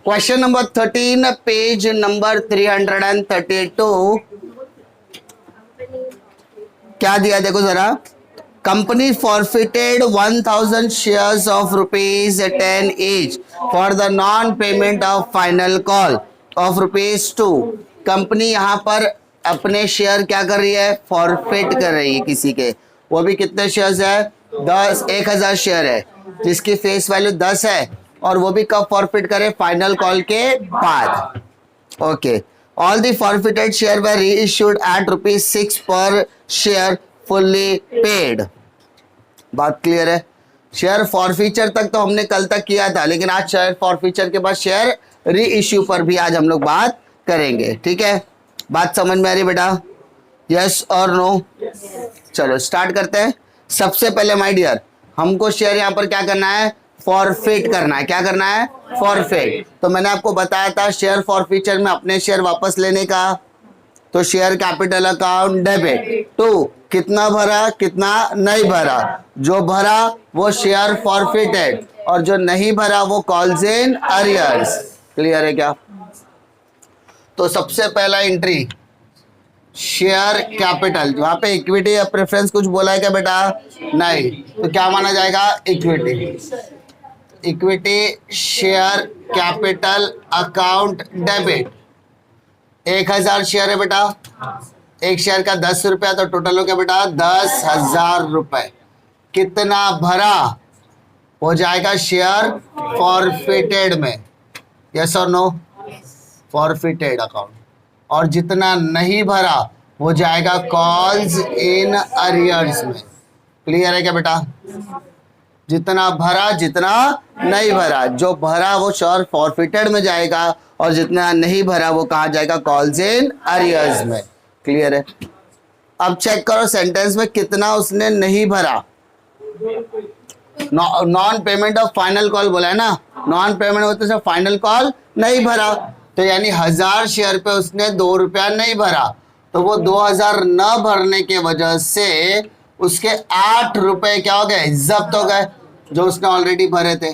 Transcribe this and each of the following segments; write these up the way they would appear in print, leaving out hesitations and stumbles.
Question number 13 page number 332 क्या दिया देखो जरा। Company forfeited 1000 shares of ₹10 each for the non payment of final call of ₹2। Company यहाँ पर अपने शेयर क्या कर रही है, फॉरफिट कर रही है किसी के। वो भी कितने शेयर्स है, 1000 शेयर है जिसकी फेस वैल्यू 10 है, और वो भी कब फॉरफिट करे, फाइनल कॉल के बाद। Okay, all the forfeited share were reissued at ₹6 per share fully paid. बात क्लियर है। शेयर फॉरफीचर तक तो हमने कल तक किया था, लेकिन आज शेयर फॉरफीचर के बाद शेयर री इश्यू पर भी आज हम लोग बात करेंगे। ठीक है, बात समझ में आ रही बेटा, यस और नो? चलो स्टार्ट करते हैं। सबसे पहले माय डियर, हमको शेयर यहाँ पर क्या करना है, फॉरफिट करना है। क्या करना है, फॉरफिट। तो मैंने आपको बताया था शेयर फॉरफीचर में अपने शेयर वापस लेने का, तो share capital account debit to कितना भरा कितना नहीं भरा, जो भरा वो शेयर फॉरफिटेड और जो नहीं भरा वो कॉल्स इन अरियर्स। क्लियर है क्या? तो सबसे पहला एंट्री शेयर कैपिटल, वहां पे इक्विटी या प्रेफरेंस कुछ बोला है क्या बेटा? नहीं, तो क्या माना जाएगा, equity. Equity share capital account debit 1000 share है बेटा, एक शेयर का 10 रुपया, तो टोटल हो गया बेटा 10,000 रुपए। कितना भरा हो जाएगा शेयर फॉरफिटेड में, यस और नो? Forfeited account. और जितना नहीं भरा वो जाएगा कॉल्स इन अरियर्स में। क्लियर है क्या बेटा? जितना भरा जितना नहीं भरा, जो भरा वो शेयर फॉरफिटेड में जाएगा और जितना नहीं भरा वो कहाँ जाएगा, कॉल्स इन अरियर्स में। क्लियर है? अब चेक करो सेंटेंस में कितना उसने नहीं भरा। Non payment of final call बोला है ना, नॉन पेमेंट होते से फाइनल कॉल नहीं भरा, तो यानी 1000 शेयर पे उसने 2 रुपया नहीं भरा, तो वो 2000 न भरने के वजह से उसके 8 रुपए क्या हो गए, जब्त हो गए, जो उसने ऑलरेडी भरे थे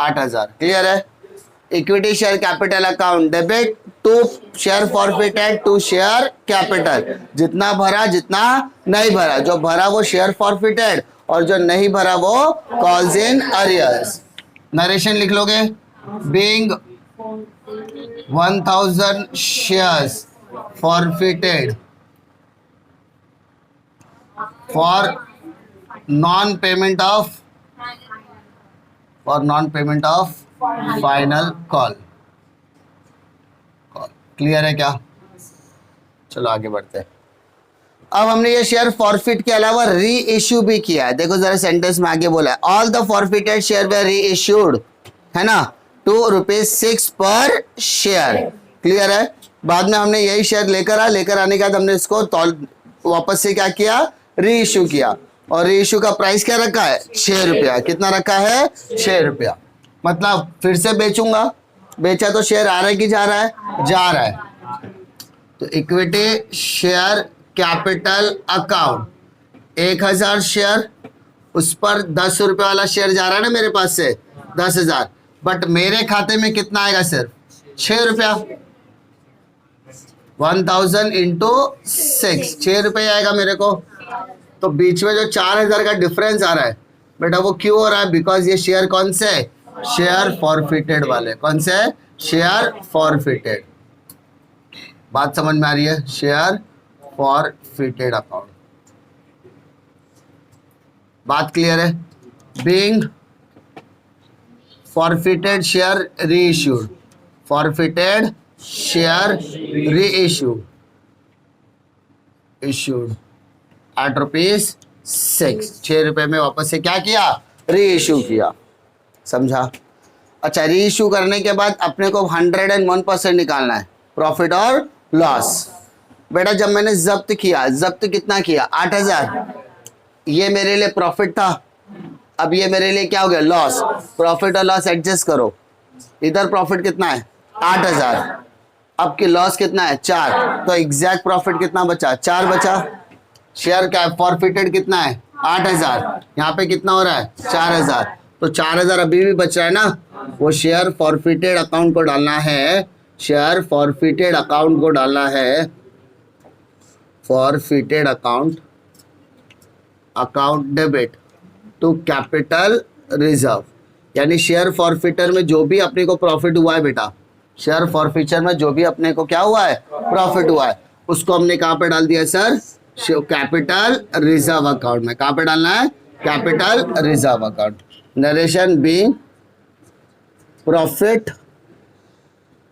8000। क्लियर है? Equity share capital account debit to share forfeited to share capital, जितना भरा जितना नहीं भरा, जो भरा वो शेयर फॉरफिटेड और जो नहीं भरा वो कॉल्स इन अरियर्स। नरेशन लिख लोगे, being 1000 shares forfeited for non payment of final call. Clear है क्या? चलो आगे बढ़ते हैं। अब हमने ये शेयर फॉरफिट के अलावा री इश्यू भी किया है। देखो जरा सेंटेंस में आगे बोला है, ऑल द फॉरफिटेड शेयर वे री इश्यूड, है ना, टू ₹6 पर शेयर। क्लियर है? बाद में हमने यही शेयर लेकर आने के बाद हमने इसको वापस से क्या किया, री इश्यू किया, और री इश्यू का प्राइस क्या रखा है, 6 रुपया। कितना रखा है, 6 रुपया। मतलब फिर से बेचूंगा, बेचा तो शेयर आ रहा है कि जा रहा है, जा रहा है। तो equity share capital account 1000 share, उस पर 10 रुपए वाला शेयर जा रहा है ना मेरे पास से 10,000, बट मेरे खाते में कितना आएगा, सिर्फ 6 रुपया। 1000 इंटू 6 रुपये आएगा मेरे को। तो बीच में जो 4000 का डिफरेंस आ रहा है बेटा, वो क्यों हो रहा है, बिकॉज ये शेयर कौन से, शेयर फॉरफिटेड वाले। कौन से, शेयर फॉरफिटेड। बात समझ में आ रही है? Share forfeited account. बात क्लियर है? बीइंग फॉरफिटेड शेयर री इश्यूड, फॉरफिटेड शेयर री इश्यूड एट ₹6, 6 रुपए में वापस से क्या किया, री इश्यू किया। समझा? अच्छा, री इश्यू करने के बाद अपने को 101% निकालना है, प्रॉफिट और लॉस। बेटा जब मैंने जब्त किया, जब्त कितना किया, 8000, ये मेरे लिए प्रॉफिट था, अब ये मेरे लिए क्या हो गया, लॉस। प्रॉफिट और लॉस एडजस्ट करो, इधर प्रॉफिट कितना है, 8000, अब की लॉस कितना है, 4, तो एग्जैक्ट प्रॉफिट कितना बचा, 4 बचा। शेयर का फॉरफिटेड कितना है, 8000, यहाँ पे कितना हो रहा है, 4000, तो 4000 अभी भी बच रहा है ना, वो शेयर फॉरफिटेड अकाउंट को डालना है, शेयर फॉरफिटेड अकाउंट को डालना है, forfeited account, account debit to capital reserve. यानी शेयर फॉरफिटर में जो भी अपने को प्रॉफिट हुआ है बेटा, शेयर फॉरफिचर में जो भी अपने को क्या हुआ है, प्रॉफिट हुआ है, उसको हमने कहाँ पे डाल दिया सर, कैपिटल रिजर्व अकाउंट में। कहाँ पे डालना है, capital reserve account. Narration being profit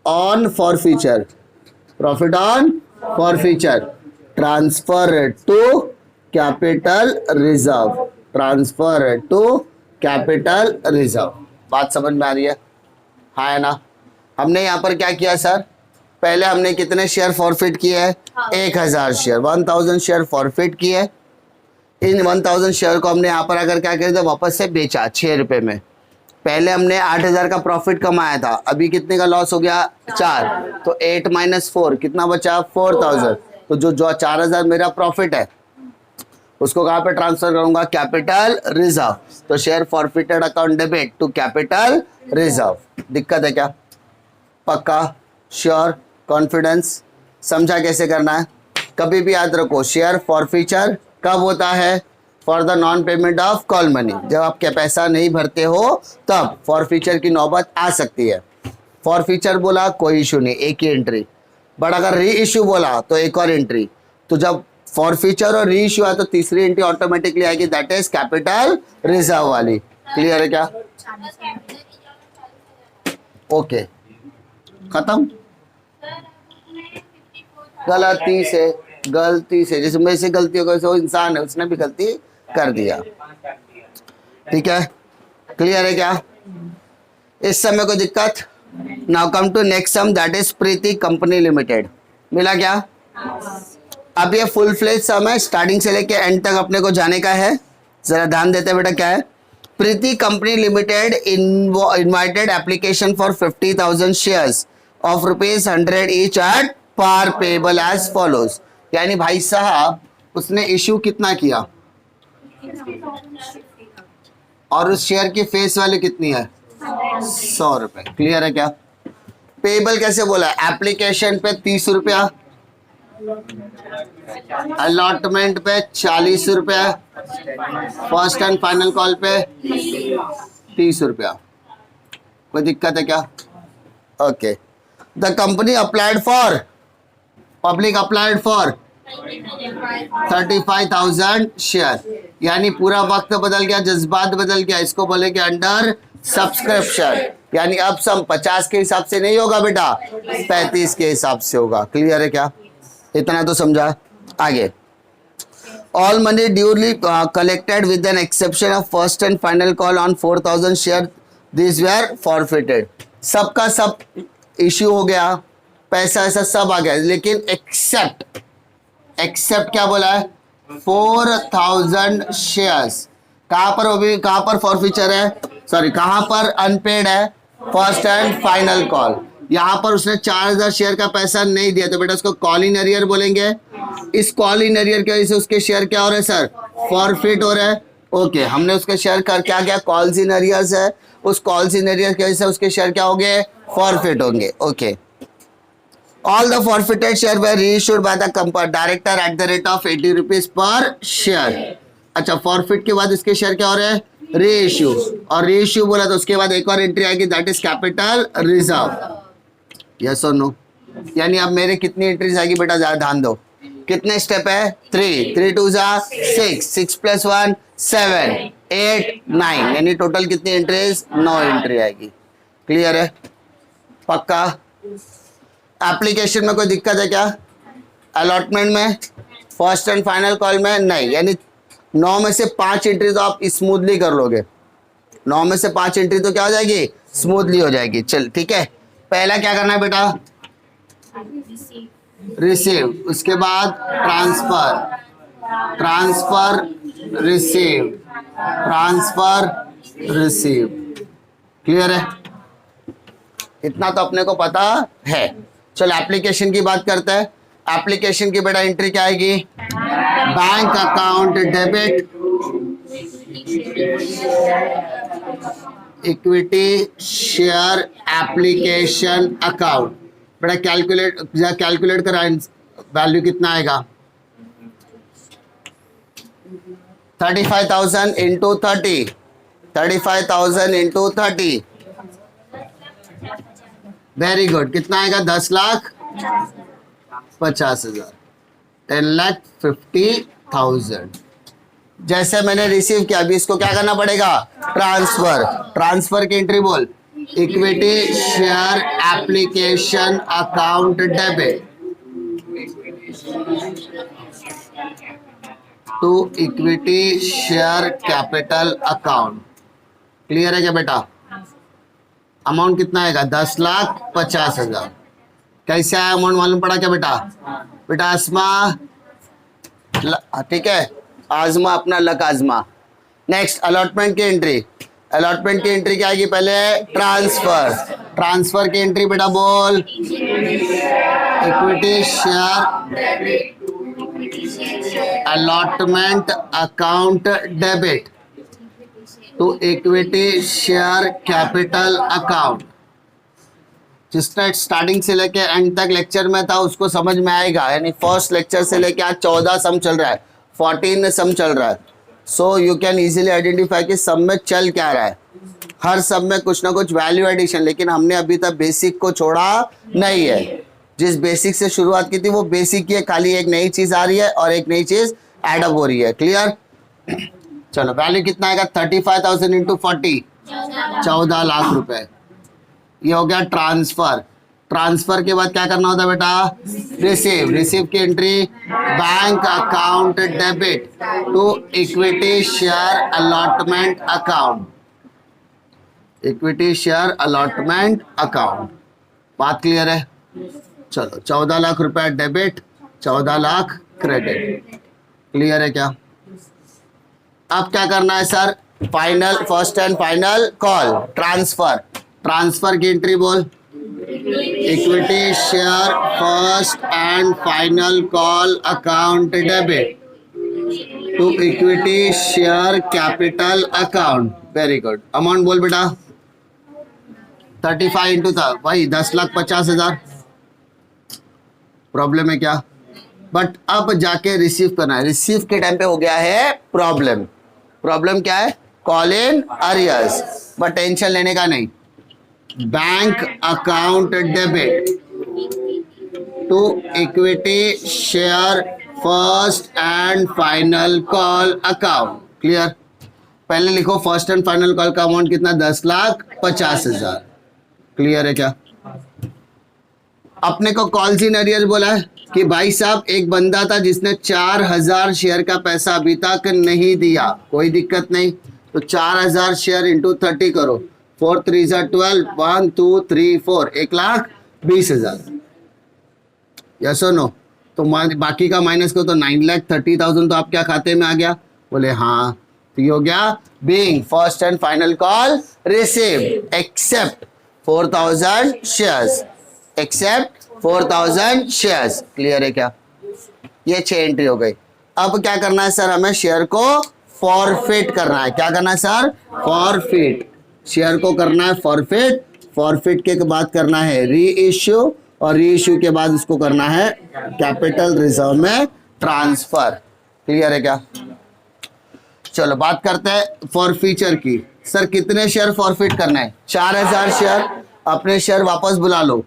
on forfeiture, profit on forfeiture transfer to capital reserve, transfer to capital reserve. बात समझ में आ रही है, हाँ है ना। हमने यहाँ पर क्या किया सर, पहले हमने कितने शेयर फॉरफिट किए हैं, 1000 शेयर, 1000 शेयर फॉरफिट किए। इन 1000 शेयर को हमने यहाँ पर अगर क्या कर दिया, वापस से बेचा 6 रुपए में। पहले हमने 8000 का प्रॉफिट कमाया था, अभी कितने का लॉस हो गया, 4, तो 8 - 4 कितना बचा, 4000। तो जो 4000 मेरा प्रॉफिट है उसको कहाँ पे ट्रांसफर करूंगा, कैपिटल रिजर्व। तो share forfeited account debit to capital reserve. दिक्कत है क्या, पक्का, श्योर, कॉन्फिडेंस, समझा कैसे करना है। कभी भी याद रखो, शेयर फॉरफिचर कब होता है, for the non payment of call money. जब आप क्या पैसा नहीं भरते हो तब फॉरफिचर की नौबत आ सकती है। फॉरफिचर बोला कोई इशू नहीं, एक ही एंट्री, बट अगर री इशू बोला तो एक और एंट्री। तो जब फॉरफिचर और री इशू आया तो तीसरी एंट्री ऑटोमेटिकली आएगी, दैट इज कैपिटल रिजर्व वाली। क्लियर है क्या, ओके, खत्म। गलती से जिसमें से गलती हो गई, वो इंसान है, उसने भी गलती कर दिया, ठीक है, क्लियर है क्या। इस समय कोई दिक्कत। Now come to next sum, that is Preeti company limited. मिला क्या, अब ये फुल फ्लेज सम है, स्टार्टिंग से लेके एंड तक अपने को जाने का है। जरा ध्यान देते हैं बेटा, क्या है, Preeti company limited invited application for 50,000 shares of ₹100 each at par payable as follows. यानी भाई साहब उसने इश्यू कितना किया, और उस शेयर की फेस वैल्यू कितनी है, 100 रुपए। क्लियर है क्या। पेबल कैसे बोला, एप्लीकेशन पे 30 रुपया, अलॉटमेंट पे 40 रुपया, फर्स्ट एंड फाइनल कॉल पे 30 रुपया। कोई दिक्कत है क्या, okay. The company applied for, public applied for 35,000 share. यानी पूरा वक्त बदल गया, जज्बात बदल गया, इसको बोलेंगे अंडर सब्सक्रिप्शन। यानी अब सम 50 के हिसाब से नहीं होगा बेटा, 35 के हिसाब से होगा। क्लियर है क्या, इतना तो समझा। आगे, all money duly collected with an exception of first and final call on 4,000 share, this were forfeited. सबका सब इश्यू हो गया, पैसा ऐसा सब आ गया, लेकिन एक्सेप्ट, एक्सेप्ट क्या बोला है, 4,000 शेयर्स। कहां पर, वो भी कहां पर फॉरफिचर है, सॉरी कहां पर अनपेड है, फर्स्ट एंड फाइनल कॉल। यहां पर उसने 4,000 शेयर का पैसा नहीं दिया, तो बेटा उसको कॉल इन एरियर बोलेंगे। इस कॉल इन एरियर की वजह से उसके शेयर क्या हो रहे हैं सर, फॉरफिट हो रहे हैं। ओके, हमने उसके शेयर कर क्या गया, कॉल्स इन एरियर्स है, उस कॉल्स इन एरियर की वजह से उसके शेयर क्या होंगे, फॉरफिट होंगे। Okay, all the forfeited share were reissued by the director at the rate of 80 rupees per share। अच्छा, फॉरफिट के बाद इसके शेयर क्या हो रहे हैं, रीइश्यू, और रीइश्यू बोला तो उसके बाद एक और एंट्री आएगी, that is capital reserve. Yes और नो। यानी अब मेरे कितनी एंट्रीज आएगी बेटा, ज्यादा ध्यान दो। कितने स्टेप है, 3 3 2 6, 6 + 1 7 8 9, यानी टोटल कितनी एंट्रीज, 9 एंट्री आएगी। क्लियर है, पक्का। एप्लीकेशन में कोई दिक्कत है क्या, अलॉटमेंट में, फर्स्ट एंड फाइनल कॉल में नहीं। यानी 9 में से 5 एंट्री तो आप स्मूथली कर लोगे, 9 में से 5 एंट्री तो क्या हो जाएगी, स्मूथली हो जाएगी। चल ठीक है, पहला क्या करना है बेटा, रिसीव, उसके बाद transfer, transfer receive, transfer receive. Clear है, इतना तो अपने को पता है। चलो एप्लीकेशन की बात करते हैं। एप्लीकेशन की बेटा एंट्री क्या आएगी, bank account debit equity share application account. बेटा कैलकुलेट करा, वैल्यू कितना आएगा? 35,000 इंटू 30, 35,000 इंटू 30, वेरी गुड। कितना आएगा? 10,50,000, 10,50,000। जैसे मैंने रिसीव किया, अभी इसको क्या करना पड़ेगा? ट्रांसफर। ट्रांसफर की एंट्री बोल, equity share application account debit to equity share capital account. Clear है क्या बेटा? अमाउंट कितना आएगा? 10,50,000। कैसे आया अमाउंट मालूम पड़ा क्या बेटा? बेटा आजमा, ठीक है, आजमा अपना लक आजमा। नेक्स्ट अलॉटमेंट की एंट्री। अलॉटमेंट की एंट्री क्या आएगी? पहले ट्रांसफर। ट्रांसफर की एंट्री बेटा बोल, equity share allotment account debit to equity share capital account. जिसने स्टार्टिंग से लेके एंड तक लेक्चर में था उसको समझ में आएगा। यानी फर्स्ट लेक्चर से लेके आज 14 सम चल रहा है, 14 सम चल रहा है। So you can easily identify कि सब में चल क्या रहा है। हर सब में कुछ ना कुछ वैल्यू एडिशन, लेकिन हमने अभी तक बेसिक को छोड़ा नहीं है। जिस बेसिक से शुरुआत की थी वो बेसिक ही है, खाली एक नई चीज आ रही है और एक नई चीज एडअप हो रही है। क्लियर? चलो वैल्यू कितना आएगा? 35,000 इंटू 40, 14 लाख रुपए। ये हो गया ट्रांसफर। ट्रांसफर के बाद क्या करना होता है बेटा? रिसीव। रिसीव की entry, bank account debit to equity share allotment account, equity share allotment account. बात क्लियर है? चलो 14 लाख रुपए डेबिट, 14 लाख क्रेडिट। क्लियर है क्या? अब क्या करना है sir? Final, first and final call, transfer. Transfer की एंट्री बोल, equity share first and final call account debit to equity share capital account. Very good. Amount बोल बेटा? 35 इंटू था भाई 10,50,000। प्रॉब्लम है क्या? बट अब जाके रिसीव करना है। रिसीव के टाइम पे हो गया है प्रॉब्लम। प्रॉब्लम क्या है? Call in arrears. But tension लेने का नहीं। Bank account debit to equity share first and final call account. Clear? पहले लिखो फर्स्ट एंड फाइनल कॉल का अमाउंट कितना? 10,50,000। क्लियर है क्या? अपने को कॉल्स इन अरियर बोला है कि भाई साहब एक बंदा था जिसने 4,000 शेयर का पैसा अभी तक नहीं दिया। कोई दिक्कत नहीं, तो 4,000 शेयर इंटू 30 करो। 4 3 12, 1 2 3 4, 1,20,000। यस और नो? तो बाकी का माइनस को, तो 9,30,000 तो आपके खाते में आ गया। बोले हाँ, तो ये हो गया being first and final call received except 4,000 shares, except 4,000 shares. Clear है क्या? ये 6 एंट्री हो गई। अब क्या करना है सर? हमें शेयर को फॉरफिट करना है। क्या करना है सर? फॉरफिट। शेयर को करना है फॉरफिट। फॉरफिट के बाद करना है री इश्यू, और री इश्यू के बाद इसको करना है कैपिटल रिजर्व में ट्रांसफर। क्लियर है क्या? चलो बात करते हैं फॉरफीचर की। सर कितने शेयर फॉरफिट करना है? 4,000 शेयर। अपने शेयर वापस बुला लो।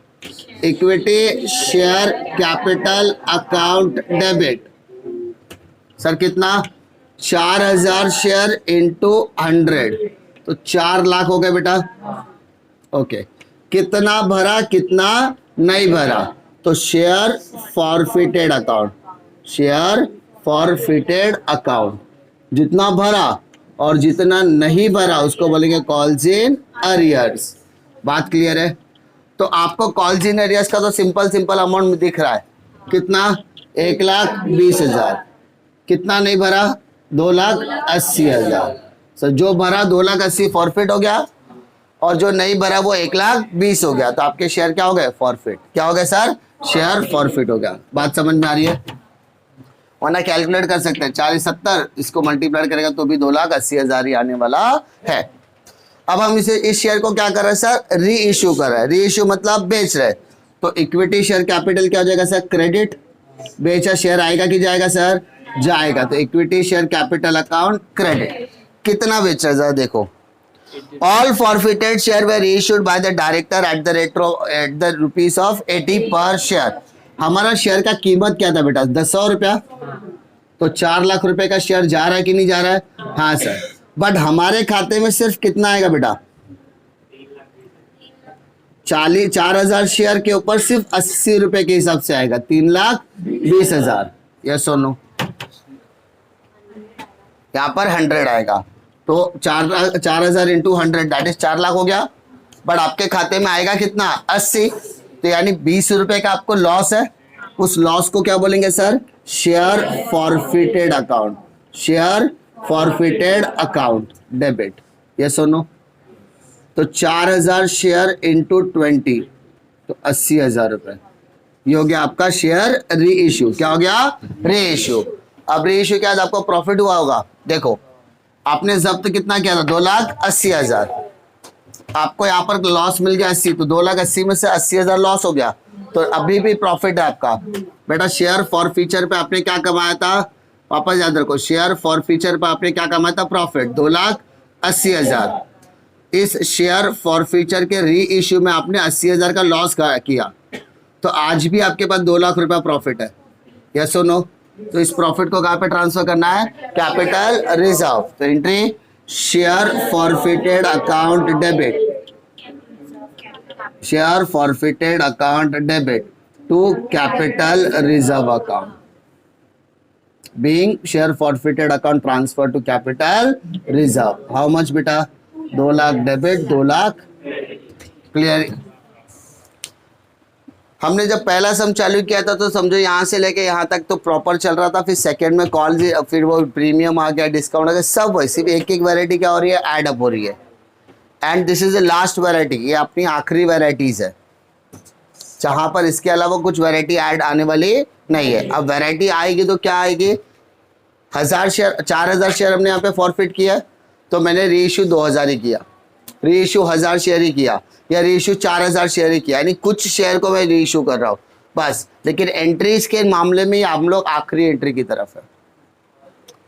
Equity share capital account debit. Sir कितना? 4,000 शेयर इंटू 100, तो 4 लाख हो गए बेटा। ओके, कितना भरा कितना नहीं भरा? तो share forfeited account, share forfeited account. जितना भरा और जितना नहीं भरा उसको बोलेंगे कॉल्स इन अरियर्स। बात क्लियर है? तो आपको कॉल्स इन एरियाज का तो सिंपल अमाउंट दिख रहा है। कितना? 1,20,000। कितना नहीं भरा? 2,80,000। सर जो भरा 2,80,000 फॉरफिट हो गया, और जो नहीं भरा वो 1,20,000 हो गया। तो आपके शेयर क्या हो गए? फॉरफिट। क्या हो गया सर? शेयर फॉरफिट हो गया। बात समझ में आ रही है? वरना कैलकुलेट कर सकते हैं, 40 70 इसको मल्टीप्लाई करेगा तो भी 2,80,000 ही आने वाला है। अब हम इस शेयर को क्या कर रहे हैं सर, री इश्यू कर रहे हैं। री इश्यू मतलब बेच रहे हैं, तो इक्विटी शेयर कैपिटल क्या हो जाएगा सर, क्रेडिट। बेचा शेयर आएगा कि जाएगा सर, जाएगा, तो equity share capital account credit. कितना बेच रहा है जरा देखो, all forfeited share were issued by the director at the rupees of 80 पर शेयर। हमारा शेयर का कीमत क्या था बेटा, 100 रुपया, तो 4 लाख रुपए का शेयर जा रहा है कि नहीं जा रहा है, हाँ सर। बट हमारे खाते में सिर्फ कितना आएगा बेटा, 4,000 शेयर के ऊपर सिर्फ 80 रुपए के हिसाब से आएगा, 3,20,000। यस और नो, यहाँ पर 100 आएगा, तो 4,000 इंटू 100 दैट इज 4 लाख हो गया। बट आपके खाते में आएगा कितना, 80, तो यानी 20 रुपए का आपको लॉस है। उस लॉस को क्या बोलेंगे sir, share forfeited account, share forfeited account debit. Yes और नो, तो 4,000 शेयर इंटू 20, तो 80,000 रुपए, ये हो गया आपका शेयर री इश्यू। क्या हो गया, री इश्यू। अब री इश्यू के बाद आपको प्रॉफिट हुआ होगा, देखो आपने जब्त कितना किया था, 2,80,000, आपको यहाँ पर लॉस मिल गया 80, तो 2,80,000 में से 80,000 लॉस हो गया, तो अभी भी प्रॉफिट है आपका। बेटा शेयर फॉर फ्यूचर पे आपने क्या कमाया था, वापस याद रखो, शेयर फॉर फ्यूचर पे आपने क्या कमाया था, प्रॉफिट 2,80,000। इस शेयर फॉर फ्यूचर के री इश्यू में आपने 80,000 का लॉस किया, तो आज भी आपके पास 2 लाख रुपया प्रॉफिट है। यस और नो, तो इस प्रॉफिट को कहाँ पे ट्रांसफर करना है, कैपिटल रिजर्व। तो entry share forfeited account debit, share forfeited account debit to capital reserve account, being share forfeited account transfer to capital reserve. How much बेटा, 2 लाख डेबिट, 2 लाख। क्लियर। हमने जब पहला सम चालू किया था तो समझो यहाँ से लेके यहाँ तक तो प्रॉपर चल रहा था, फिर सेकंड में कॉल, फिर वो प्रीमियम आ गया, डिस्काउंट आ गया, सब वही, सिर्फ एक एक वैरायटी क्या हो रही है, ऐड अप हो रही है। And this is the last variety, ये अपनी आखिरी वैरायटीज है, जहाँ पर इसके अलावा कुछ वैरायटी ऐड आने वाली नहीं है। अब वैरायटी आएगी तो क्या आएगी, 1,000 शेयर, 4,000 शेयर हमने यहाँ पे फॉरफिट किया, तो मैंने री इशू 2,000 ही किया, री इशू 1,000 शेयर ही किया, या री इशू 4,000 शेयर ही किया, यानी कुछ शेयर को मैं री इशू कर रहा हूँ बस। लेकिन एंट्रीज के मामले में हम लोग आखिरी एंट्री की तरफ है।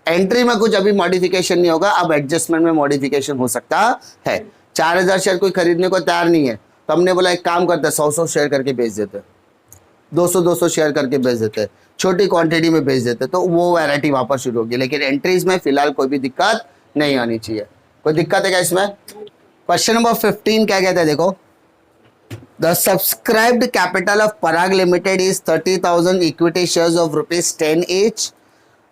एंट्री में कुछ अभी मॉडिफिकेशन नहीं होगा, अब एडजस्टमेंट में मॉडिफिकेशन हो सकता है। 4,000 शेयर कोई खरीदने को तैयार नहीं है, तो हमने बोला एक काम करते हैं, 100-100 शेयर करके बेच देते, 200-200 शेयर करके बेच देते, छोटी क्वांटिटी में बेच देते, तो वो वैरायटी वापस शुरू होगी। लेकिन एंट्रीज में फिलहाल कोई भी दिक्कत नहीं आनी चाहिए। कोई दिक्कत है क्या इसमें? क्वेश्चन नंबर 15 क्या कहते हैं, देखो, the subscribed capital of Parag limited is 30,000 equity shares of ₹10 each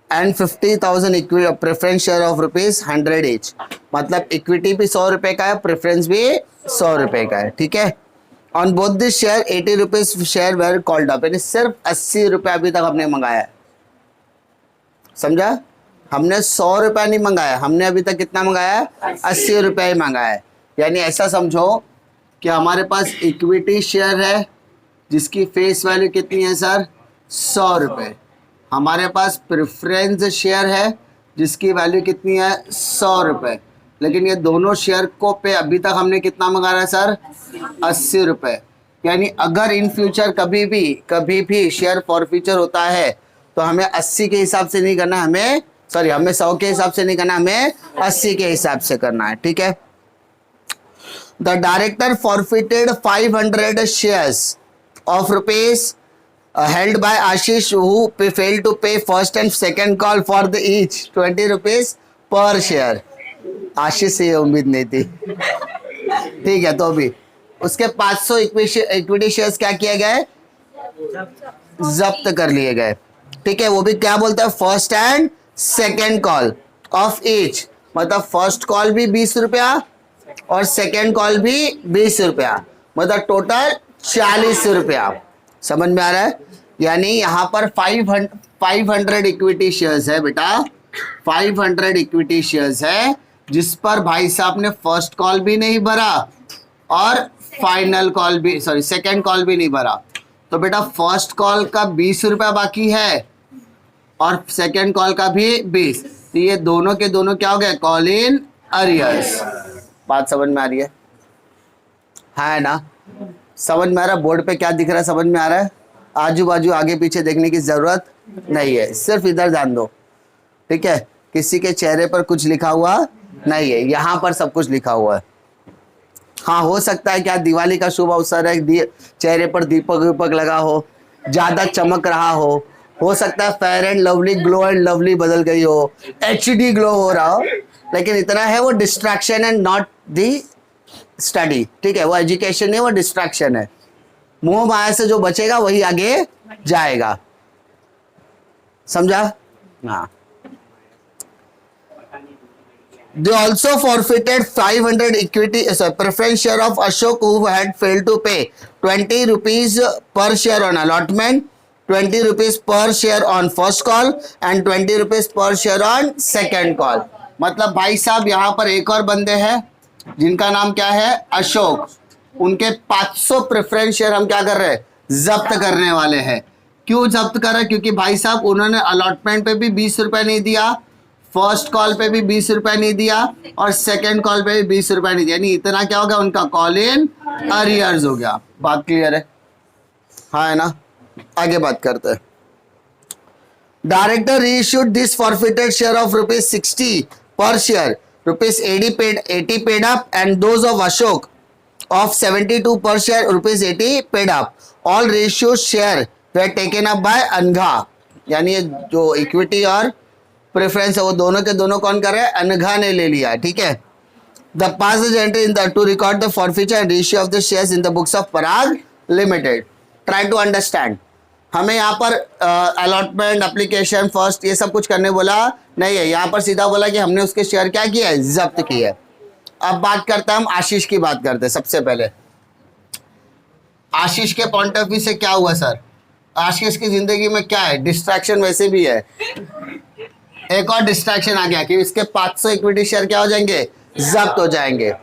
and 50,000 preference share of ₹100 each। मतलब इक्विटी भी 100 रुपए का है, प्रेफरेंस भी 100 रुपए का है, ठीक है। On both this share 80 rupees share where called up, यानी सिर्फ 80 रुपए अभी तक हमने मंगाया है, समझा? हमने 100 रुपया नहीं मंगाया, हमने अभी तक कितना मंगाया है, 80 रुपया ही मंगाया है। यानी ऐसा समझो कि हमारे पास इक्विटी शेयर है जिसकी फेस वैल्यू कितनी है सर, 100 रुपये। हमारे पास प्रेफरेंस शेयर है जिसकी वैल्यू कितनी है, 100 रुपये। लेकिन ये दोनों शेयर को पे अभी तक हमने कितना मंगाया है सर, 80 रुपये। यानी अगर इन फ्यूचर कभी भी शेयर फॉर फ्यूचर होता है तो हमें 80 के हिसाब से नहीं करना, हमें 100 के हिसाब से नहीं करना, हमें 80 के हिसाब से करना है, ठीक है। The director forfeited 500 shares of rupees held by Ashish who failed to pay first and second call for the each 20 rupees per share। आशीष से ये उम्मीद नहीं थी, ठीक है। तो अभी उसके 500 इक्विटी शेयर्स क्या किए गए, जब्त कर लिए गए, ठीक है। वो भी क्या बोलता है, first and second call of each, मतलब फर्स्ट कॉल भी 20 रुपया और सेकेंड कॉल भी 20 रुपया, मतलब टोटल 40 रुपया। समझ में आ रहा है? यानी यहाँ पर 500 इक्विटी शेयर्स है बेटा, 500 इक्विटी शेयर्स है जिस पर भाई साहब ने फर्स्ट कॉल भी नहीं भरा और फाइनल कॉल भी, सेकेंड कॉल भी नहीं भरा। तो बेटा फर्स्ट कॉल का 20 रुपया बाकी है और सेकेंड कॉल का भी 20, तो ये दोनों के दोनों क्या हो गए, कॉल इन अरियर्स। बात समझ में आ रही है ना? समझ में आ रहा है? बोर्ड पे क्या दिख रहा है समझ में आ रहा है? आजू बाजू आगे पीछे देखने की जरूरत नहीं है, सिर्फ इधर ध्यान दो, ठीक है? किसी के चेहरे पर कुछ लिखा हुआ नहीं है, यहाँ पर सब कुछ लिखा हुआ है। हाँ, हो सकता है क्या दिवाली का शुभ अवसर है, चेहरे पर दीपक वीपक लगा हो, ज्यादा चमक रहा हो सकता है fair and lovely glow and lovely बदल गई हो, एचडी ग्लो हो रहा हो, लेकिन इतना है वो distraction and not the study, ठीक है? वो एजुकेशन है, वो डिस्ट्रैक्शन है। मोह माया से जो बचेगा वही आगे जाएगा, समझा? हाँ। They also forfeited 500 equity preference share of Ashok who had failed to pay 20 rupees per share on allotment, 20 rupees per share on first call and 20 rupees per share on second call। मतलब भाई साहब यहाँ पर एक और बंदे हैं जिनका नाम क्या है? अशोक। उनके 500 प्रेफरेंस शेयर हम क्या कर रहे हैं? जब्त करने वाले हैं। क्यों जब्त कर रहे हैं? क्योंकि भाई साहब उन्होंने अलॉटमेंट पे भी 20 रुपए नहीं दिया, फर्स्ट कॉल पे भी 20 रुपए नहीं दिया और सेकंड कॉल पे भी 20 रुपए नहीं दिया, यानी इतना क्या हो गया? उनका कॉल इन अरियर्स हो गया। बात क्लियर है? हाँ है ना? आगे बात करते हैं। Director reissued this forfeited share of ₹60 पर share, ₹80 paid up and those of Ashok of 72 per share, ₹80 paid up. All reissued share were taken up by Anagha, यानी जो इक्विटी और प्रेफरेंस है वो दोनों के दोनों कौन कर रहे हैं? अनघा ने ले लिया, ठीक है? The passage entry in the to record the forfeiture and reissue of the shares in the books of Parag limited. Try to understand. हमें यहाँ पर अलॉटमेंट एप्लीकेशन फर्स्ट ये सब कुछ करने बोला नहीं है, यहाँ पर सीधा बोला कि हमने उसके शेयर क्या किया है? जब्त किया है। अब बात करते हैं हम आशीष की बात करते हैं। सबसे पहले आशीष के पॉइंट ऑफ व्यू से क्या हुआ सर? आशीष की जिंदगी में क्या है? डिस्ट्रैक्शन वैसे भी है, एक और डिस्ट्रैक्शन आ गया कि इसके 500 इक्विटी शेयर क्या हो जाएंगे? जब्त हो जाएंगे।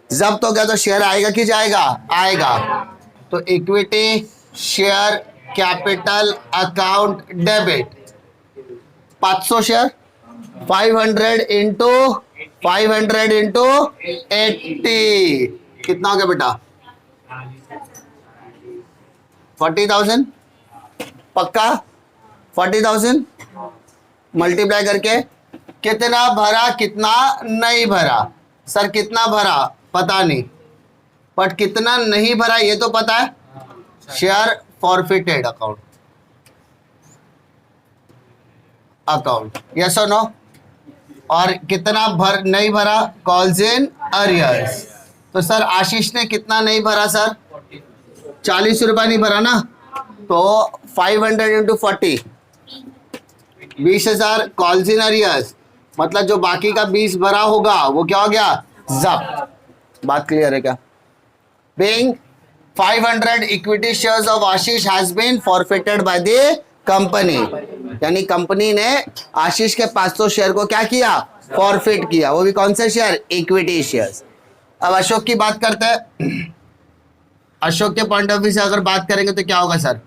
जब्त हो गया तो शेयर आएगा कि जाएगा? आएगा। तो equity share capital account debit 500 share 500 into 80 कितना हो गया बेटा? 40,000 पक्का? 40,000 मल्टीप्लाई करके कितना भरा कितना नहीं भरा? सर कितना भरा पता नहीं, बट कितना नहीं भरा ये तो पता है। शेयर फॉरफिटेड अकाउंट यस और नो? और कितना नहीं भरा? Calls in arrears. तो सर आशीष ने कितना नहीं भरा सर? 40 रुपया नहीं भरा ना, तो 500 इंटू 40 20,000 कॉल्स इन अरियर्स, मतलब जो बाकी का 20 भरा होगा वो क्या हो गया? जब्त। बात क्लियर है क्या? Being 500 equity shares of Ashish has been forfeited by the company, यानी कंपनी ने आशीष के 500 शेयर को क्या किया? फॉरफिट किया। वो भी कौन से शेयर? Equity shares. अब अशोक की बात करते हैं। अशोक के पॉइंट ऑफ व्यू से अगर बात करेंगे तो क्या होगा सर?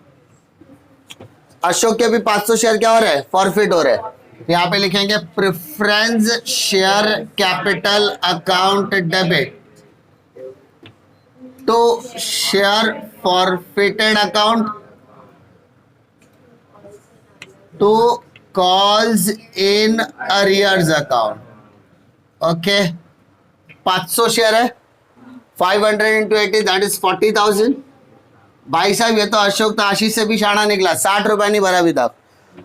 अशोक के भी 500 शेयर क्या हो रहे हैं? फॉरफिट हो रहे हैं। यहाँ पे लिखेंगे preference share capital account debit तो share forfeited account to calls in arrears account. Okay, 500 share है, 500 इंटू 80 दैट इज 40,000। भाई साहब ये तो अशोक तो आशीष से भी शाना निकला, 60 रुपया नहीं भरा अभी तक।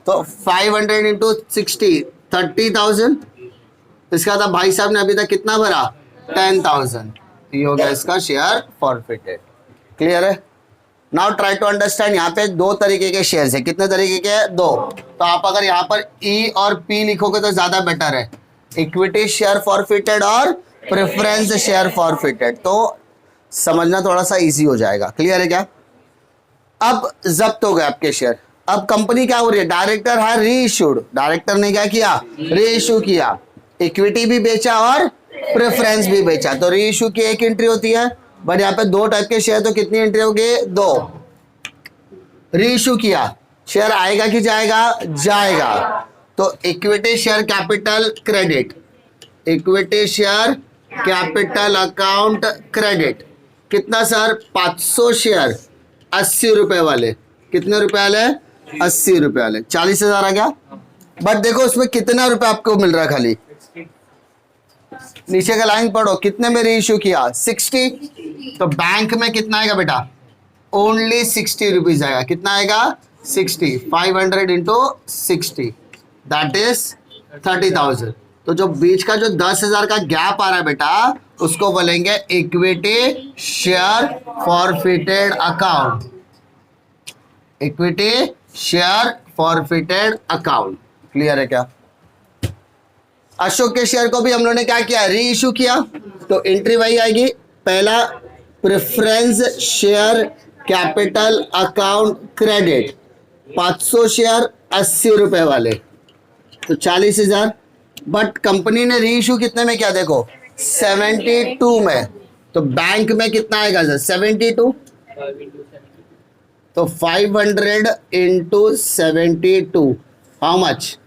तो 500 इंटू 60 30,000। इसका था भाई साहब ने अभी तक कितना भरा? 10,000। ये हो गया इसका शेयर फॉरफिटेड। क्लियर है? Now try to understand. यहाँ पे दो तरीके के शेयर्स है। कितने तरीके के हैं? दो। तो आप अगर यहाँ पर ई और पी लिखोगे तो ज्यादा बेटर है। इक्विटी शेयर फॉरफिटेड और प्रेफरेंस शेयर फॉरफिटेड, तो समझना थोड़ा सा इजी हो जाएगा। क्लियर है क्या? अब जब्त हो गए आपके शेयर। अब कंपनी क्या हो रही है? डायरेक्टर है री इश्यूड। डायरेक्टर ने क्या किया? री इश्यू किया, इक्विटी भी बेचा और प्रेफरेंस भी बेचा। तो री इश्यू की एक एंट्री होती है, बट यहाँ पे दो टाइप के शेयर, तो कितनी एंट्री होगी? दो। री इश्यू किया, शेयर आएगा कि जाएगा? जाएगा। तो equity share capital credit, equity share capital account credit. कितना सर? 500 शेयर 80 रुपए वाले। कितने रुपए वाले? 80 रुपए वाले। 40,000 आ गया। बट देखो उसमें कितना रुपए आपको मिल रहा है खाली। नीचे का लाइन पढ़ो, कितने में री इश्यू किया? 60। तो बैंक में कितना आएगा बेटा? ओनली 60 रुपीज आएगा। कितना आएगा? 60। 500 इंटू 60 दैट इज 30,000। तो जो बीच का जो 10,000 का गैप आ रहा है बेटा, उसको बोलेंगे equity share forfeited account. Equity share forfeited account. Clear है क्या? अशोक के शेयर को भी हम लोगों ने क्या किया? री इश्यू किया। तो एंट्री वही आएगी। पहला preference share capital account credit 500 share 80 रुपए वाले, तो 40,000। बट कंपनी ने री इश्यू कितने में किया? देखो 72 में। तो बैंक में कितना आएगा सर? 72। तो 500 इंटू 72 हाउ मच?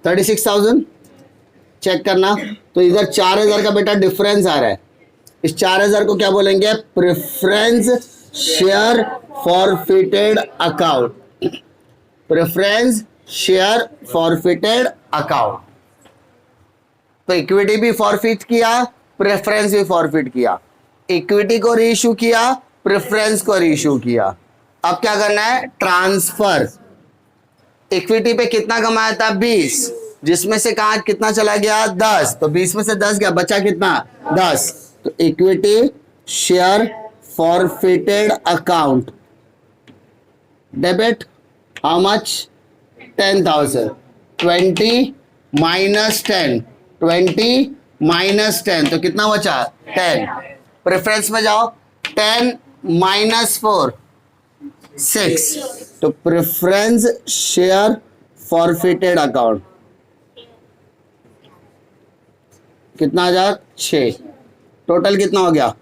36,000। चेक करना। तो इधर 4,000 का बेटा डिफरेंस आ रहा है। इस 4,000 को क्या बोलेंगे? Preference share forfeited account. Preference share forfeited account. तो इक्विटी भी फॉरफिट किया, प्रेफरेंस भी फॉरफिट किया। इक्विटी को रीइश्यू किया, प्रेफरेंस को रीइश्यू किया। अब क्या करना है? ट्रांसफर। इक्विटी पे कितना कमाया था? 20, जिसमें से कहा कितना चला गया? 10। तो 20 में से 10 गया, बचा कितना? 10। तो equity share forfeited account debit how much? 10,000। 20 minus 10, 20 minus 10, तो कितना बचा? 10। प्रेफरेंस में जाओ, 10 माइनस 4 6। तो प्रेफरेंस शेयर फॉरफिटेड अकाउंट कितना? 6। टोटल कितना हो गया?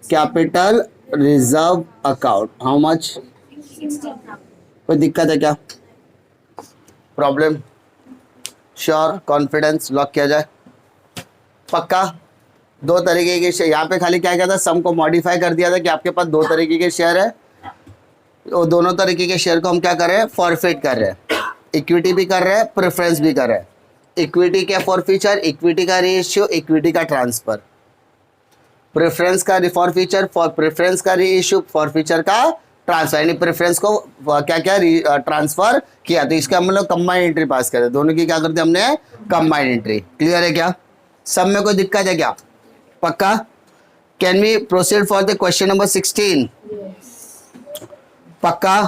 Capital reserve account how much? कोई दिक्कत है क्या? प्रॉब्लम? श्योर? कॉन्फिडेंस? लॉक किया जाए? पक्का? दो तरीके के शेयर यहाँ पे खाली क्या किया था? सम को मॉडिफाई कर दिया था कि आपके पास दो तरीके के शेयर है। वो दोनों तरीके के शेयर को हम क्या कर रहे हैं? फॉरफिट कर रहे हैं। इक्विटी भी कर रहे हैं, प्रेफरेंस भी कर रहे हैं। इक्विटी का फॉरफीचर, इक्विटी का रीइश्यू, इक्विटी का ट्रांसफर। प्रेफरेंस का फॉरफीचर, प्रेफरेंस का रीइश्यू, फॉरफीचर का ट्रांसफर। यानी प्रेफरेंस को क्या क्या ट्रांसफर किया। तो इसका हम लोग कंबाइंड एंट्री पास करते, दोनों की क्या करते हमने? Combined entry. क्लियर है क्या? सब में कोई दिक्कत है क्या? पक्का? Can we proceed for the question number 16? पक्का?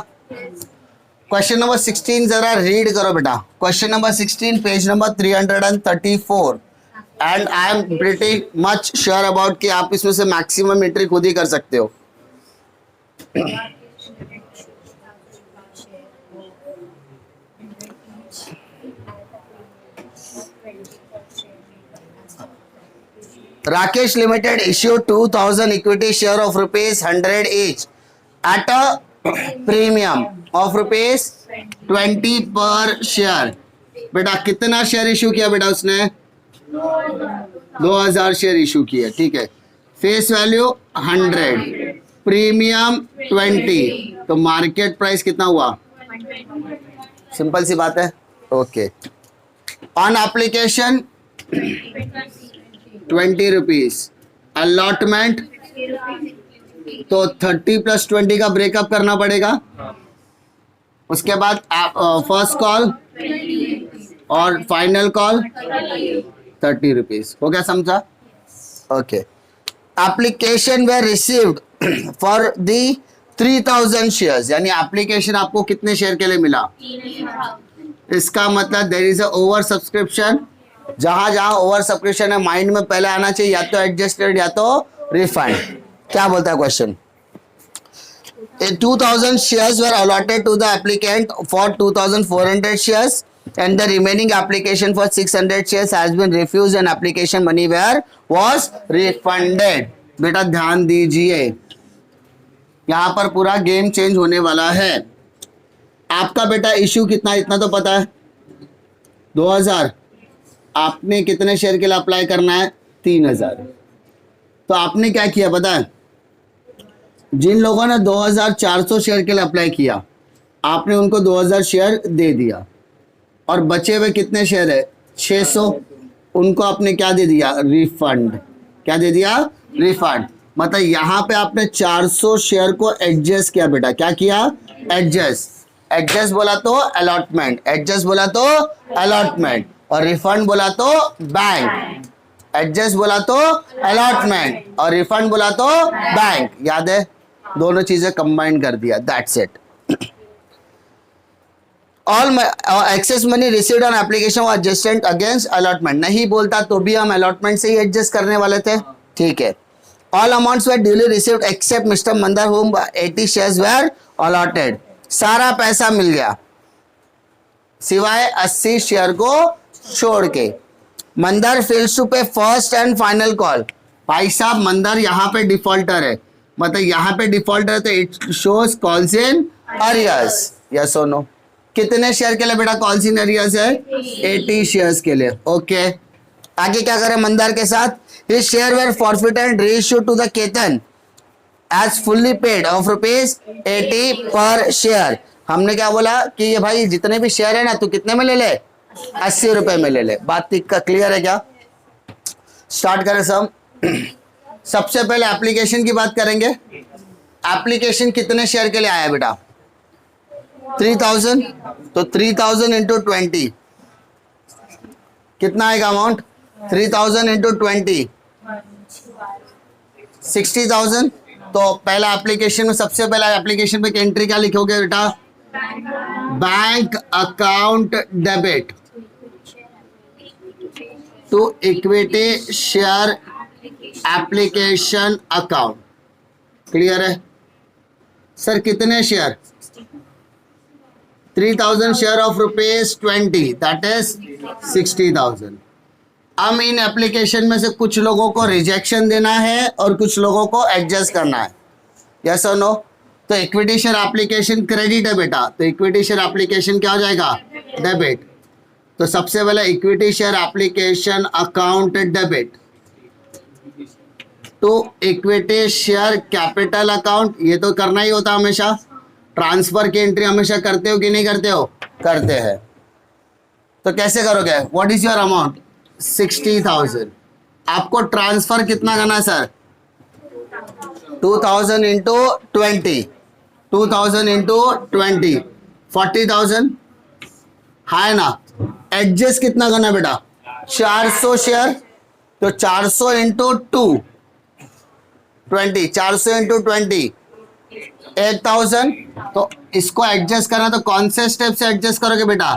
क्वेश्चन नंबर 16 जरा रीड करो बेटा। Question number 16 page number 334 and I am pretty much sure about कि आप इसमें से मैक्सिमम एंट्री खुद ही कर सकते हो। Rakesh Limited issued 2,000 equity share of rupees 100 each at a premium of rupees 20 per share। बेटा कितना शेयर इशू किया बेटा उसने? 2,000 शेयर इशू किया। ठीक है। फेस वैल्यू 100, प्रीमियम 20, तो मार्केट प्राइस कितना हुआ? सिंपल सी बात है। Okay. On application 20 rupees. Allotment तो 30 प्लस 20 का ब्रेकअप करना पड़ेगा। उसके बाद फर्स्ट कॉल और फाइनल कॉल 30 रुपीज। हो गया? समझा? Okay. Application were received for the 3,000 shares, यानी एप्लीकेशन आपको कितने शेयर के लिए मिला? इसका मतलब there is a over subscription. जहां जहां ओवर सब्सक्रिप्शन है माइंड में पहले आना चाहिए या तो एडजस्टेड या तो रिफंड। क्या बोलता है question? 2,000 shares were allotted to the applicant for 2,400 shares and the remaining application for 600 shares has been refused and application money where was refunded। बेटा ध्यान दीजिए, यहाँ पर पूरा गेम चेंज होने वाला है। आपका बेटा इश्यू कितना? इतना तो पता है 2,000। आपने कितने शेयर के लिए अप्लाई करना है? 3000। तो आपने क्या किया पता है, जिन लोगों ने 2400 शेयर के लिए अप्लाई किया आपने उनको 2000 शेयर दे दिया, और बचे हुए कितने शेयर है? 600, उनको आपने क्या दे दिया? रिफंड। क्या दे दिया? रिफंड। मतलब यहाँ पे आपने 400 शेयर को एडजस्ट किया बेटा। क्या किया? एडजस्ट। एडजस्ट बोला तो अलॉटमेंट, एडजस्ट बोला तो अलॉटमेंट, और रिफंड बोला तो बैंक। एडजस्ट बोला तो अलॉटमेंट और रिफंड बोला तो बैंक। याद है? दोनों चीजें कंबाइन कर दिया, that's it. All excess money received on application was adjusted against allotment. नहीं बोलता तो भी हम अलॉटमेंट से ही एडजस्ट करने वाले थे, ठीक है। ऑल अमाउंट्स वर ड्यूली रिसीव्ड एक्सेप्ट मिस्टर मंदर whom 80 शेयर्स वर अलॉटेड। सारा पैसा मिल गया सिवाय 80 शेयर को छोड़ के। मंदर फेल्स टू पे फर्स्ट एंड फाइनल कॉल। भाई साहब मंदर यहाँ पे डिफॉल्टर है, मतलब यहाँ पे डिफॉल्टर है तो it shows calls in arrears. Yes और नो? कितने शेयर के लिए बेटा कॉल्स इन अरियर्स है? 80 शेयर्स के लिए। ओके, आगे क्या करें मंदार के साथ? His share were forfeited and reissued to the Ketan as fully paid of ₹80 per share। हमने क्या बोला कि ये भाई जितने भी शेयर है ना तू कितने में ले ले? 80 रुपए में ले ले। बात का क्लियर है क्या? स्टार्ट करें सब। सबसे पहले एप्लीकेशन की बात करेंगे। एप्लीकेशन कितने शेयर के लिए आया बेटा? 3000। तो 3000 इंटू 20 कितना आएगा अमाउंट? 3000 इंटू 20 60,000। तो पहला एप्लीकेशन में सबसे पहला एप्लीकेशन पे एंट्री क्या लिखोगे बेटा? Bank account debit to equity share application account. Clear है सर? कितने share? 3000 share of ₹20, that is 60,000। अब इन एप्लीकेशन में से कुछ लोगों को रिजेक्शन देना है और कुछ लोगों को एडजस्ट करना है। यस और नो? तो इक्विटी शेयर एप्लीकेशन क्रेडिट है बेटा, तो इक्विटी शेयर एप्लीकेशन क्या हो जाएगा? डेबिट। तो सबसे पहले equity share application account debit to equity share capital account. ये तो करना ही होता हमेशा। ट्रांसफर की एंट्री हमेशा करते हो कि नहीं करते हो? करते हैं। तो कैसे करोगे? What is your amount? 60,000। आपको ट्रांसफर कितना करना है सर? 2000 इंटू 20, 2000 इंटू 20 40,000 है ना। एडजस्ट कितना करना बेटा? 400 शेयर। तो 400 इंटू 20, 400 इंटू 20 8000। तो इसको एडजस्ट करना तो कौन से स्टेप से एडजस्ट करोगे बेटा?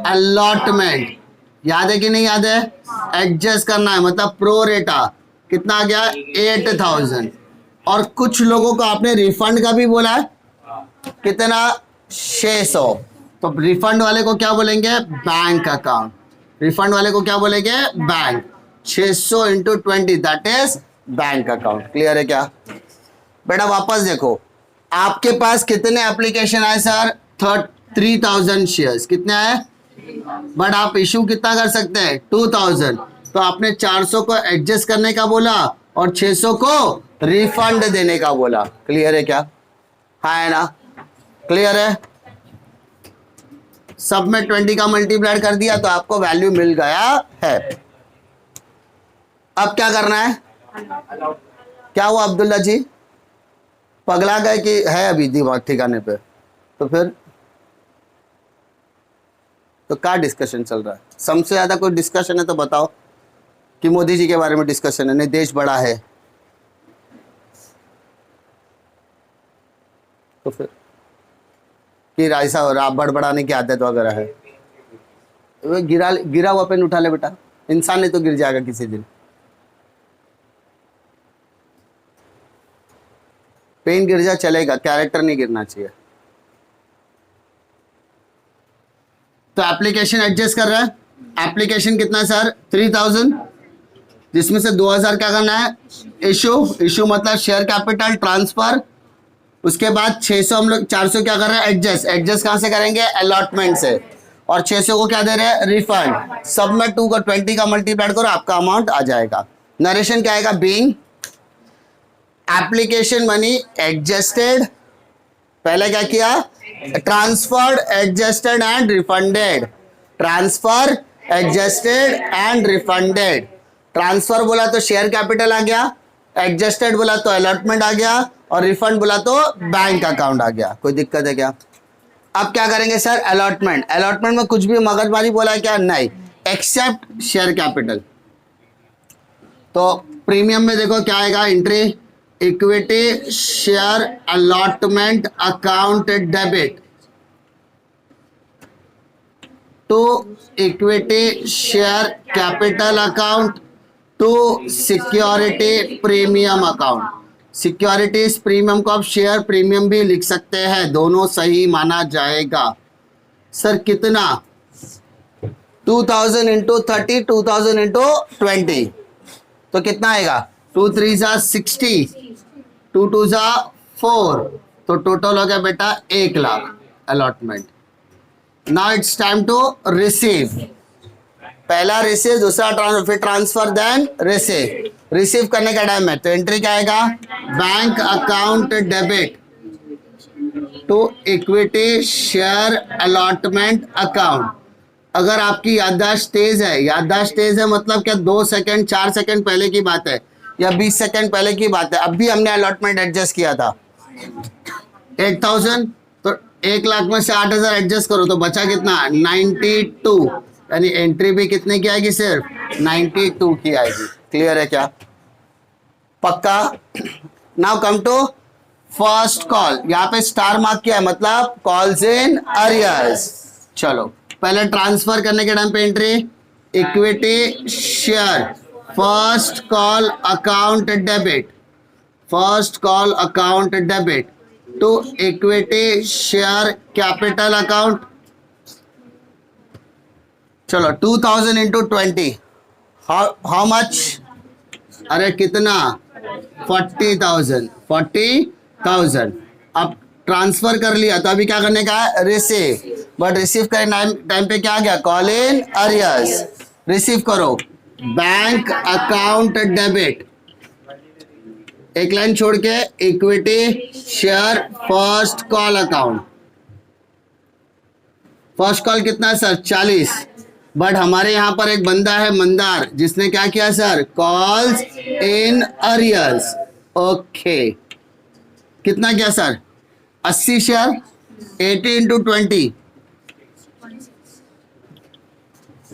अलॉटमेंट। याद है कि नहीं याद है? एडजस्ट करना है मतलब प्रो रेटा। कितना आ गया? 8000। और कुछ लोगों को आपने रिफंड का भी बोला है, कितना? 600। तो रिफंड वाले को क्या बोलेंगे? Bank account. रिफंड वाले को क्या बोलेंगे? Bank. 600 into 20 that is bank account. Clear है क्या बेटा? वापस देखो, आपके पास कितने एप्लीकेशन आए सर? 3000 शेयर्स। कितने आए? बट आप इशू कितना कर सकते हैं? 2000। तो आपने 400 को एडजस्ट करने का बोला और 600 को रिफंड देने का बोला। क्लियर है क्या? हाँ है ना? क्लियर है? सब में 20 का मल्टीप्लाई कर दिया तो आपको वैल्यू मिल गया है। अब क्या करना है? क्या हुआ अब्दुल्ला जी? पगला गए कि है अभी दिमाग ठिकाने पे? तो फिर तो क्या डिस्कशन चल रहा है? सबसे ज्यादा कोई डिस्कशन है तो बताओ कि मोदी जी के बारे में डिस्कशन है, नहीं देश बड़ा है। तो फिर कि ऐसा बड़बड़ाने की आदत वगैरह है। वो गिरा हुआ पेन उठा ले बेटा, इंसान नहीं तो गिर जाएगा किसी दिन। पेन गिर जा चलेगा, कैरेक्टर नहीं गिरना चाहिए। तो एप्लीकेशन एडजस्ट कर रहा है। एप्लीकेशन कितना है सर? 3000, जिसमें से 2000 क्या करना है? इशू मतलब शेयर कैपिटल ट्रांसफर। उसके बाद 600 हम लोग 400 क्या कर रहे हैं? एडजस्ट। एडजस्ट कहां से करेंगे? अलॉटमेंट से। और 600 को क्या दे रहे हैं, रिफंड। सब में 2 को 20 का मल्टीप्लाइड करो, आपका अमाउंट आ जाएगा। नरेशन क्या आएगा, बीइंग एप्लीकेशन मनी एडजस्टेड, पहले क्या किया, transferred, adjusted and refunded. Transfer, adjusted and refunded. Transfer बोला तो शेयर कैपिटल आ गया, एडजस्टेड बोला तो अलॉटमेंट आ गया, और रिफंड बोला तो बैंक अकाउंट आ गया। कोई दिक्कत है क्या? अब क्या करेंगे सर, अलॉटमेंट। अलॉटमेंट में कुछ भी मगजमारी बोला है क्या, नहीं, एक्सेप्ट शेयर कैपिटल। तो प्रीमियम में देखो क्या आएगा, entry equity share allotment account debit to equity share capital account to security premium account. Securities premium को आप शेयर प्रीमियम भी लिख सकते हैं, दोनों सही माना जाएगा। सर कितना, 2000 इंटू 30, 2000 इंटू 20, तो कितना आएगा, 2 3 जा 60, 2 2 जा 4, तो टोटल हो गया बेटा 1 lakh allotment. Now it's time to receive. पहला रिसीव, दूसरा ट्रांसफर, फिर ट्रांसफर, देन रिसीव। रिसीव करने का टाइम है तो एंट्री क्या आएगा, bank account debit to equity share allotment account. अगर आपकी याददाश्त तेज है, याददाश्त तेज है मतलब क्या, 2 सेकंड 4 सेकंड पहले की बात है या 20 सेकंड पहले की बात है, अभी हमने अलॉटमेंट एडजस्ट किया था 8000, तो 1 लाख में से 8000 एडजस्ट करो तो बचा कितना, 92, यानी एंट्री भी कितने की आएगी, सिर्फ 92 की आएगी। क्लियर है क्या, पक्का? Now come to first call, यहाँ पे स्टार मार्क किया है मतलब कॉल्स इन अरियर्स। चलो पहले ट्रांसफर करने के टाइम पे entry equity share first call account debit, first call account debit to equity share capital account. चलो 2000 इंटू 20, हाउ मच, अरे कितना, 40,000, 40,000। अब ट्रांसफर कर लिया तो अभी क्या करने का है, रिसीव। बट रिसीव करने टाइम पे क्या आ गया, कॉल इन अरियर्स। रिसीव करो, बैंक अकाउंट डेबिट, एक लाइन छोड़ के equity share first call account. First call कितना है सर, 40, बट हमारे यहां पर एक बंदा है मंदार, जिसने क्या किया sir, calls in arrears. Okay, कितना किया sir, 80 share, 80 into 20,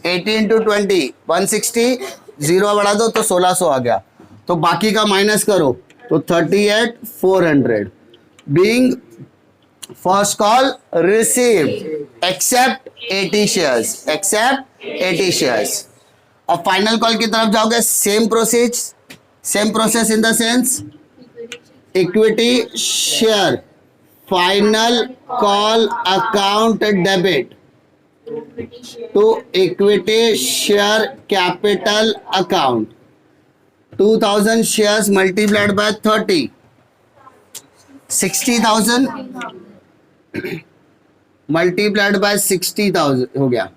80 into 20 160, zero बढ़ा दो तो 1600 आ गया, तो बाकी का माइनस करो तो 38,400। Being first call receive except 80 shares, except 80 shares. अब फाइनल कॉल की तरफ जाओगे, same process in the sense equity share final call account debit to equity share capital account. 2000 shares multiplied by 30, 60,000 multiplied by 60,000 हो गया।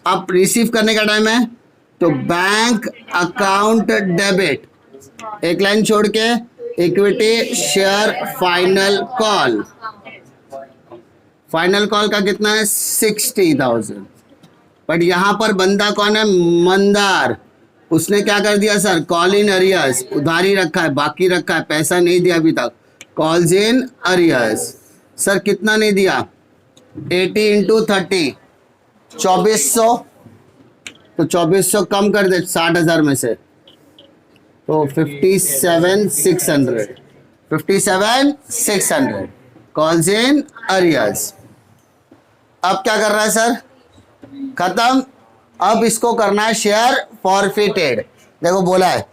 अब receive करने का time है तो बैंक अकाउंट डेबिट, एक लाइन छोड़ के equity share final call. Final call का कितना है, 60,000। बट यहां पर बंदा कौन है, मंदार, उसने क्या कर दिया सर, कॉल इन अरियर्स, उधारी रखा है, बाकी रखा है, पैसा नहीं दिया अभी तक, कॉल्स इन अरियर्स। सर कितना नहीं दिया, 80 इंटू 30, 2400, तो 2400 कम कर दे 60,000 में से, तो 57,600, 57,600 कॉल्स इन अरियर्स। अब क्या कर रहा है सर, खत्म। अब इसको करना है शेयर फॉरफिटेड। देखो बोला है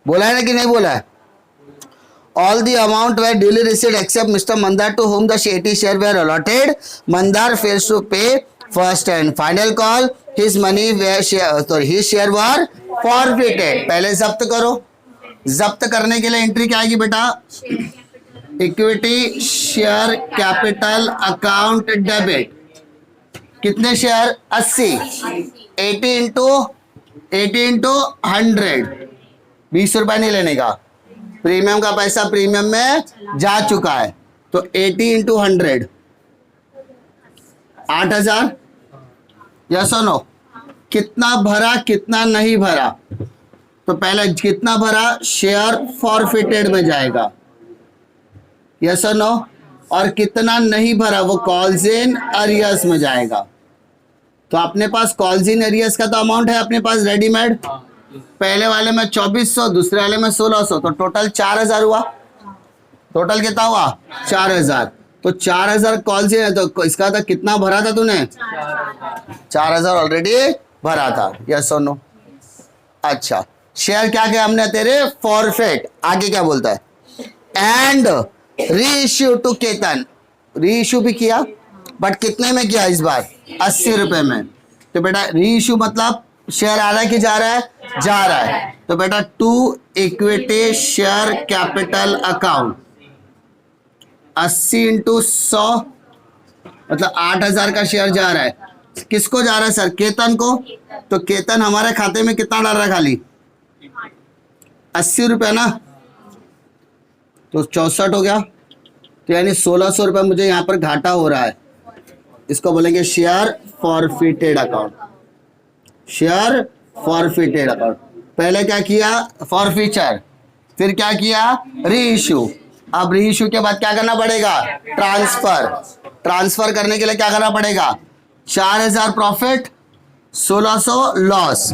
ना कि नहीं बोला है, all the amount were duly received except Mr. Mandar to whom the 80 share were allotted. Mandar fails to pay first and final call. His money were his share were forfeited. पहले जब्त करो, जब्त करने के लिए एंट्री क्या आएगी बेटा, equity share capital account debit कितने शेयर 80, 80 इंटू 100, 20 रुपए नहीं लेने का, प्रीमियम का पैसा प्रीमियम में जा चुका है, तो 80 इंटू 100 8,000। यस और नो? कितना भरा कितना नहीं भरा, तो पहले कितना भरा शेयर फॉरफिटेड में जाएगा, यस और नो, और कितना नहीं भरा वो कॉल्स इन अरियर्स में जाएगा। तो अपने पास कॉल्स इन अरियर्स का तो अमाउंट है अपने पास रेडीमेड, पहले वाले में 2400, दूसरे वाले में 1600, तो टोटल 4000 हुआ। टोटल कितना हुआ 4000, तो 4000 कॉल्स इन है, तो इसका था कितना भरा था तूने 4000 ऑलरेडी भरा था, यस और नो। अच्छा शेयर क्या क्या हमने तेरे फॉरफिट, आगे क्या बोलता है, and reissue to Ketan, reissue भी किया बट कितने में किया इस बार 80 रुपए में। तो बेटा रीइश्यू मतलब शेयर आ रहा है कि जा रहा है, जा रहा है, तो बेटा to equity share capital account 80 into 100 मतलब 8000 का शेयर जा रहा है, किसको जा रहा है सर, केतन को, तो केतन हमारे खाते में कितना डाल रहा है खाली 80 रुपए ना, तो 64 हो गया, तो यानी 1600 रुपए मुझे यहाँ पर घाटा हो रहा है, इसको बोलेंगे share forfeited account, share forfeited account. पहले क्या किया फॉरफीचर, फिर क्या किया रीइश्यू, अब रीइश्यू के बाद क्या करना पड़ेगा ट्रांसफर, ट्रांसफर करने के लिए क्या करना पड़ेगा 4000 प्रॉफिट 1600 लॉस,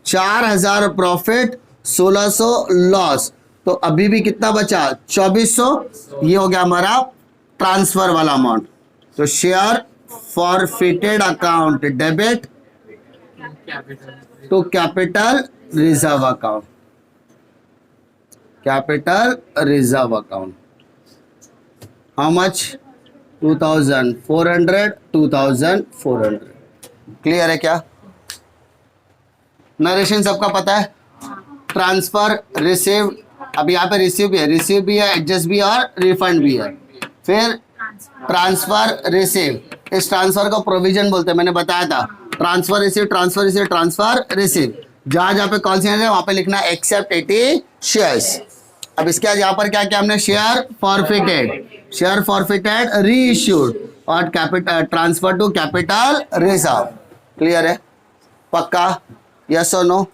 4000 प्रॉफिट 1600 लॉस, तो अभी भी कितना बचा 2400, ये हो गया हमारा ट्रांसफर वाला अमाउंट। तो share forfeited account debit to capital reserve account, capital reserve account, how much 2400, 2400। Clear है क्या, नरेशन सबका पता है, ट्रांसफर रिसीव, अब यहाँ पे रिसीव भी है, एडजस्ट भी है और रिफंड भी है, फिर ट्रांसफर रिसीव, इस ट्रांसफर को प्रोविजन बोलते हैं, मैंने बताया था transfer receive, transfer receive, transfer receive, जहां जहां पे कॉल है वहां पे लिखना एक्सेप्ट 80 शेयर्स। अब इसके बाद यहाँ पर क्या किया हमने शेयर फॉरफिटेड रीइश्यूड और capital transfer to capital reserve. Clear है पक्का, यस और नो?